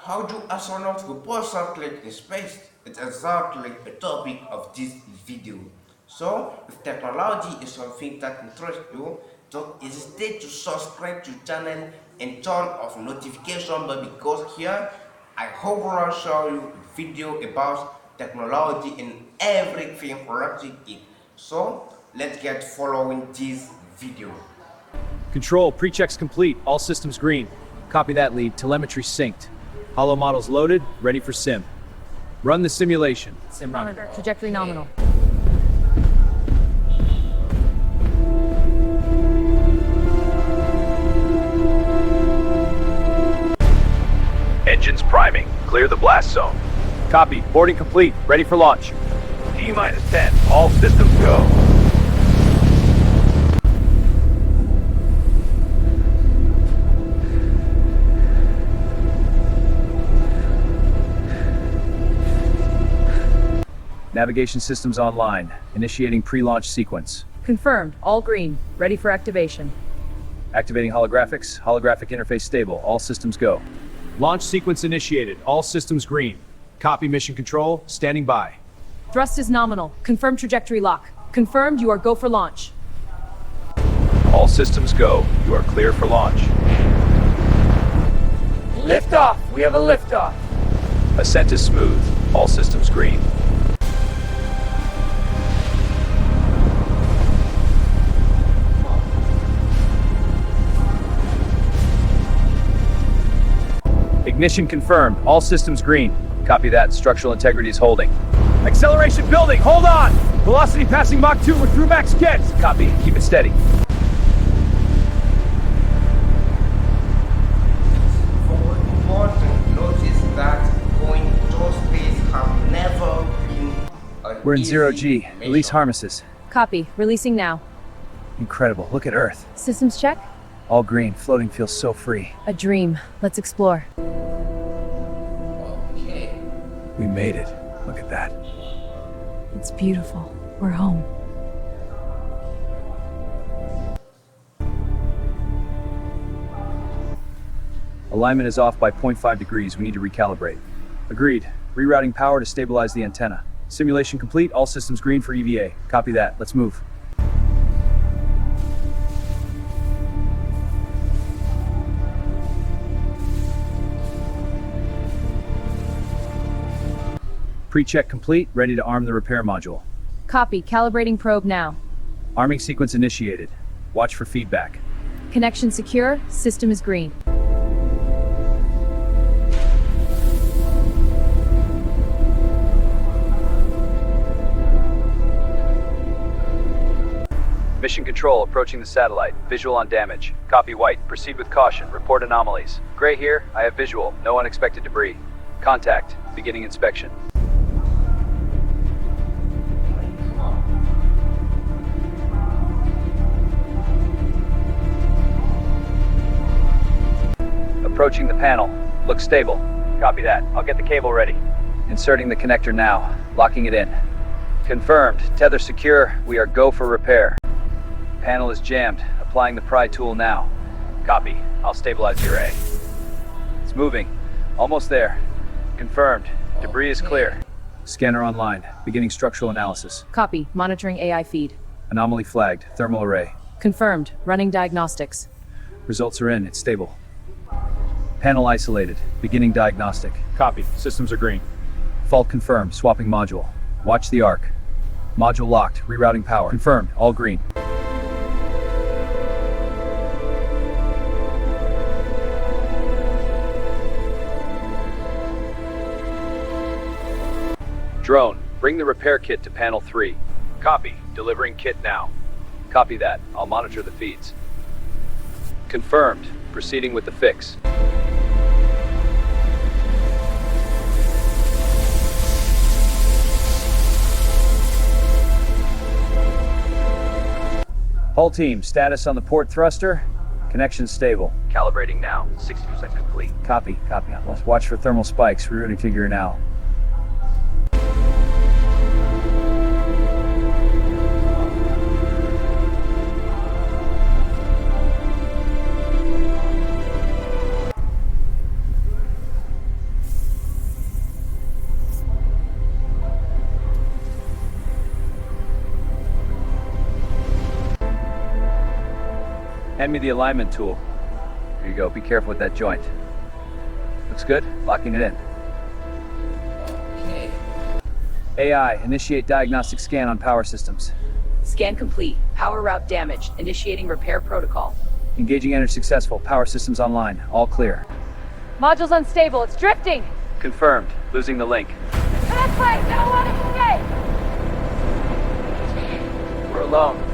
How do astronauts report something in space? It's exactly the topic of this video. So, if technology is something that interests you, don't hesitate to subscribe to the channel and turn off notification bell because here I hope to show you a video about technology and everything related to it. So, let's get following this video. Control, pre-checks complete. All systems green. Copy that, lead. Telemetry synced. Hollow models loaded, ready for sim. Run the simulation. Sim run. Trajectory nominal. Engines priming. Clear the blast zone. Copy. Boarding complete. Ready for launch. T-minus 10. All systems go. Navigation systems online. Initiating pre-launch sequence. Confirmed. All green. Ready for activation. Activating holographics. Holographic interface stable. All systems go. Launch sequence initiated. All systems green. Copy mission control. Standing by. Thrust is nominal. Confirmed trajectory lock. Confirmed you are go for launch. All systems go. You are clear for launch. Liftoff! We have a liftoff! Ascent is smooth. All systems green. Ignition confirmed. All systems green. Copy that. Structural integrity is holding. Acceleration building. Hold on. Velocity passing Mach 2. We're through max jets. Copy. Keep it steady. For important, notice that going to space have never been We're in zero easy G. Release mission. harnesses. Copy. Releasing now. Incredible. Look at Earth. Systems check. All green. Floating feels so free. A dream. Let's explore. Okay. We made it. Look at that. It's beautiful. We're home. Alignment is off by 0.5 degrees. We need to recalibrate. Agreed. Rerouting power to stabilize the antenna. Simulation complete. All systems green for EVA. Copy that. Let's move. Pre-check complete. Ready to arm the repair module. Copy. Calibrating probe now. Arming sequence initiated. Watch for feedback. Connection secure. System is green. Mission control approaching the satellite. Visual on damage. Copy white. Proceed with caution. Report anomalies. Gray here. I have visual. No unexpected debris. Contact. Beginning inspection. Approaching the panel. Looks stable. Copy that. I'll get the cable ready. Inserting the connector now. Locking it in. Confirmed. Tether secure. We are go for repair. Panel is jammed. Applying the pry tool now. Copy. I'll stabilize the array. It's moving. Almost there. Confirmed. Debris is clear. Scanner online. Beginning structural analysis. Copy. Monitoring AI feed. Anomaly flagged. Thermal array. Confirmed. Running diagnostics. Results are in. It's stable. Panel isolated. Beginning diagnostic. Copy. Systems are green. Fault confirmed. Swapping module. Watch the arc. Module locked. Rerouting power. Confirmed. All green. Drone, bring the repair kit to panel 3. Copy. Delivering kit now. Copy that. I'll monitor the feeds. Confirmed. Proceeding with the fix. Hull team, status on the port thruster. Connection stable. Calibrating now. 60% complete. Copy. Let's watch for thermal spikes. Rerouting figure now. Hand me the alignment tool. Here you go, be careful with that joint. Looks good, locking it in. Okay. AI, initiate diagnostic scan on power systems. Scan complete. Power route damaged. Initiating repair protocol. Engaging enter successful, power systems online, all clear. Module's unstable. It's drifting. Confirmed, losing the link. That's right. Don't want to escape. We're alone.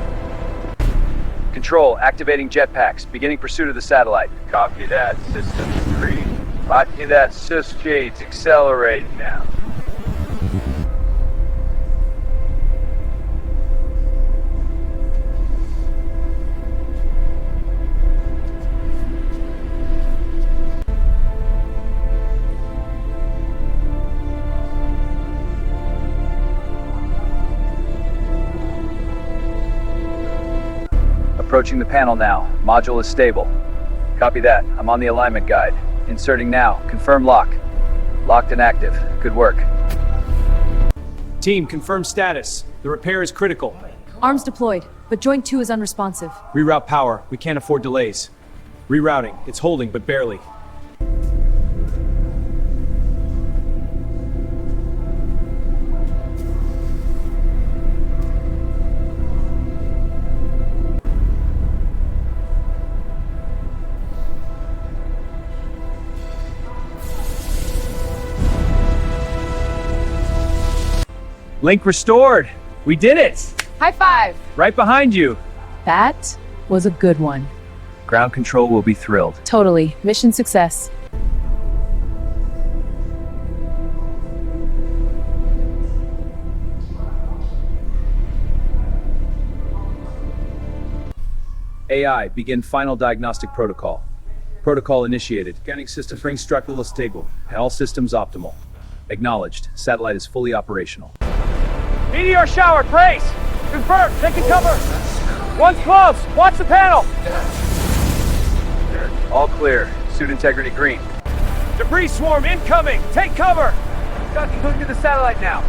Control, activating jetpacks, beginning pursuit of the satellite. Copy that, system 3. Copy that, sys accelerate now. Approaching the panel now. Module is stable. Copy that. I'm on the alignment guide. Inserting now. Confirm lock. Locked and active. Good work. Team, confirm status. The repair is critical. Arms deployed, but joint 2 is unresponsive. Reroute power. We can't afford delays. Rerouting. It's holding, but barely. Link restored. We did it. High five. Right behind you. That was a good one. Ground control will be thrilled. Totally. Mission success. AI, begin final diagnostic protocol. Protocol initiated. Scanning system ring structural stable. All systems optimal. Acknowledged. Satellite is fully operational. Meteor shower, brace! Confirmed, taking cover! One's close, watch the panel! All clear. Suit integrity green. Debris swarm incoming, take cover! Got to go to the satellite now.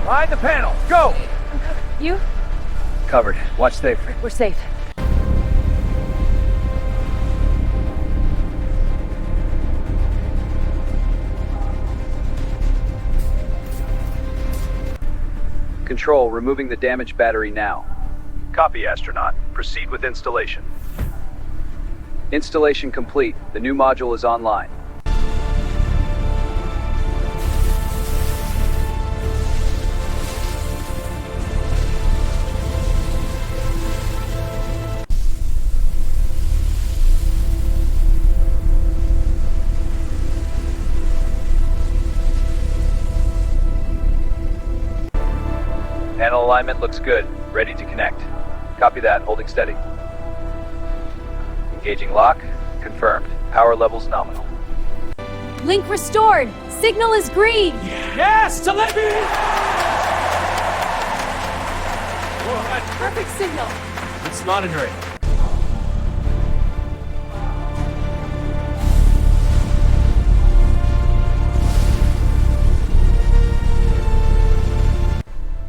Behind the panel, go! You? Covered. Watch safe. We're safe. Control, removing the damaged battery now. Copy, astronaut. Proceed with installation. Installation complete. The new module is online. Panel alignment looks good. Ready to connect. Copy that. Holding steady. Engaging lock. Confirmed. Power levels nominal. Link restored. Signal is green. Yes, telemetry! Perfect signal. It's monitoring.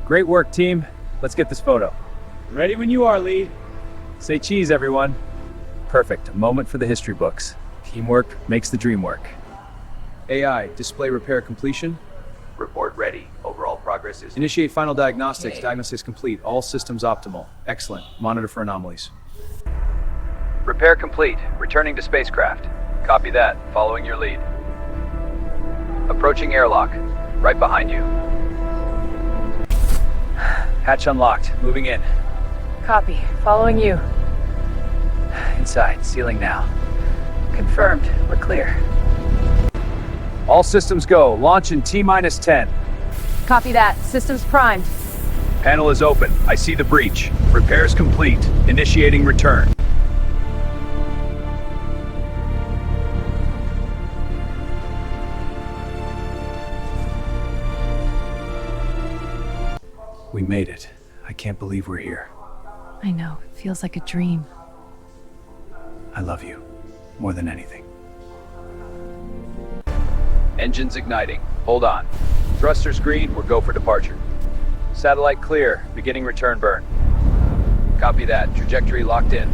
Great work, team. Let's get this photo. Ready when you are, lead. Say cheese, everyone. Perfect. A moment for the history books. Teamwork makes the dream work. AI, display repair completion. Report ready. Overall progress is... Initiate final diagnostics. Diagnosis complete. All systems optimal. Excellent. Monitor for anomalies. Repair complete. Returning to spacecraft. Copy that. Following your lead. Approaching airlock. Right behind you. Hatch unlocked. Moving in. Copy. Following you. Inside. Sealing now. Confirmed. We're clear. All systems go. Launch in T-minus 10. Copy that. Systems primed. Panel is open. I see the breach. Repairs complete. Initiating return. We made it. I can't believe we're here. I know. It feels like a dream. I love you. More than anything. Engines igniting. Hold on. Thrusters green. We're go for departure. Satellite clear. Beginning return burn. Copy that. Trajectory locked in.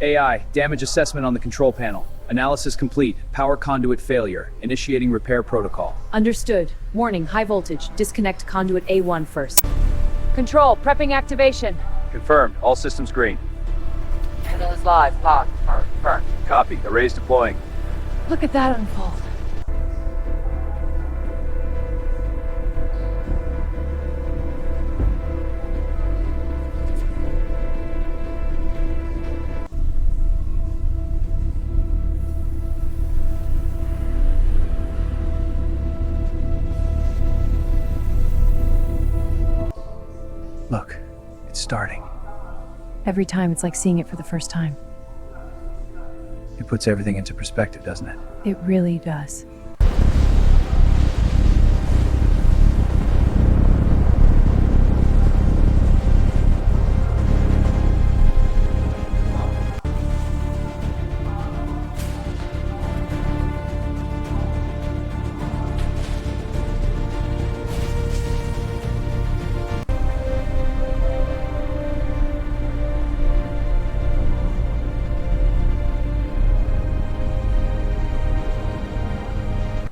AI, damage assessment on the control panel. Analysis complete. Power conduit failure. Initiating repair protocol. Understood. Warning, high voltage. Disconnect conduit A1 first. Control, prepping activation. Confirmed. All systems green. Panel is live. Locked. Confirmed. Copy. Arrays deploying. Look at that unfold. Look, it's starting. Every time it's like seeing it for the first time. It puts everything into perspective, doesn't it? It really does.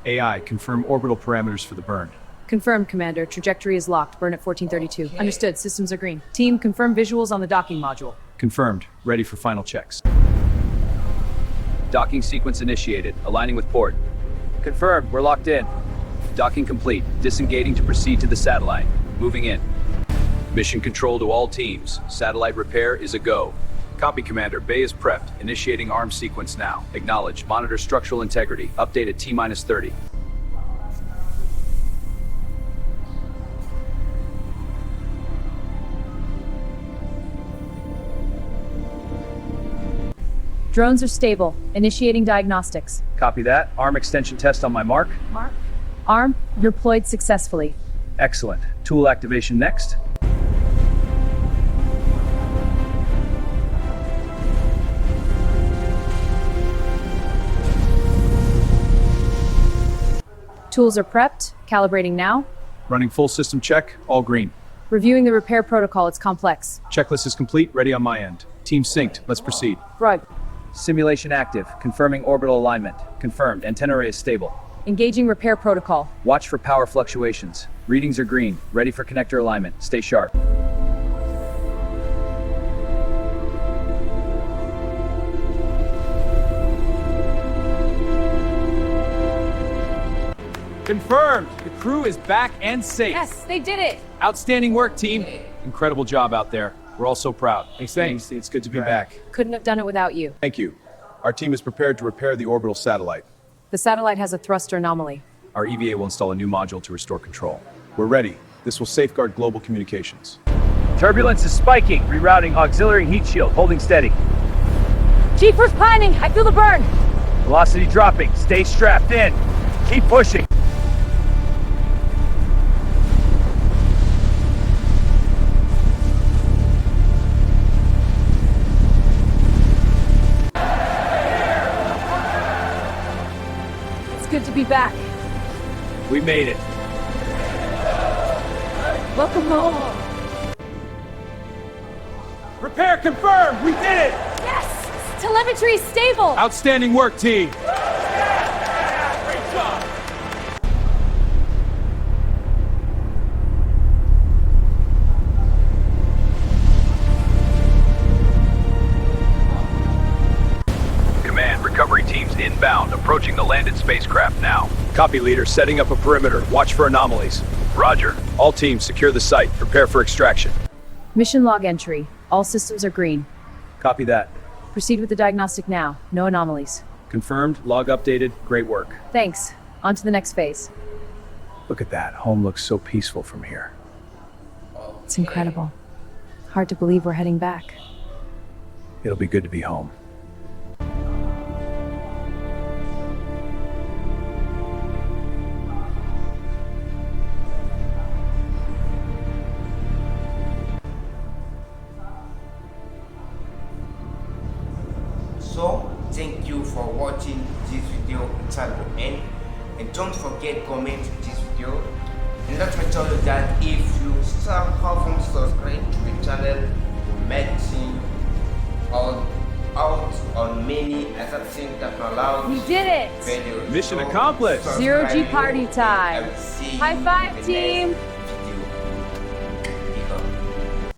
AI, confirm orbital parameters for the burn. Confirmed, Commander. Trajectory is locked. Burn at 1432. Understood. Systems are green. Team, confirm visuals on the docking module. Confirmed. Ready for final checks. Docking sequence initiated. Aligning with port. Confirmed. We're locked in. Docking complete. Disengaging to proceed to the satellite. Moving in. Mission control to all teams. Satellite repair is a go. Copy, Commander. Bay is prepped. Initiating arm sequence now. Acknowledge. Monitor structural integrity. Update at T-minus 30. Drones are stable. Initiating diagnostics. Copy that. Arm extension test on my mark. Arm deployed successfully. Excellent. Tool activation next. Tools are prepped. Calibrating now. Running full system check, all green. Reviewing the repair protocol. It's complex. Checklist is complete, ready on my end. Team synced, let's proceed. Right. Simulation active. Confirming orbital alignment. Confirmed. Antenna array is stable. Engaging repair protocol. Watch for power fluctuations. Readings are green. Ready for connector alignment. Stay sharp. Confirmed! The crew is back and safe. Yes, they did it. Outstanding work, team. Incredible job out there. We're all so proud. Thanks. It's good to be back. Couldn't have done it without you. Thank you. Our team is prepared to repair the orbital satellite. The satellite has a thruster anomaly. Our EVA will install a new module to restore control. We're ready. This will safeguard global communications. Turbulence is spiking. Rerouting auxiliary heat shield. Holding steady. G-force planning. I feel the burn. Velocity dropping. Stay strapped in. Keep pushing. It's good to be back. We made it. Welcome home. Repair confirmed. We did it. Yes! Telemetry is stable. Outstanding work, team. Command, recovery teams inbound. Approaching the landed spacecraft now. Copy, leader. Setting up a perimeter. Watch for anomalies. Roger. All teams, secure the site. Prepare for extraction. Mission log entry. All systems are green. Copy that. Proceed with the diagnostic now. No anomalies. Confirmed. Log updated. Great work. Thanks. On to the next phase. Look at that. Home looks so peaceful from here. It's incredible. Hard to believe we're heading back. It'll be good to be home. So, thank you for watching this video until the end, and don't forget comment this video, and let me tell you that if you still haven't subscribed to the channel, you make things all assessing technology. We did it! failure. Mission So, accomplished. Zero G subscribe party you, time. and see High you five, in the team. next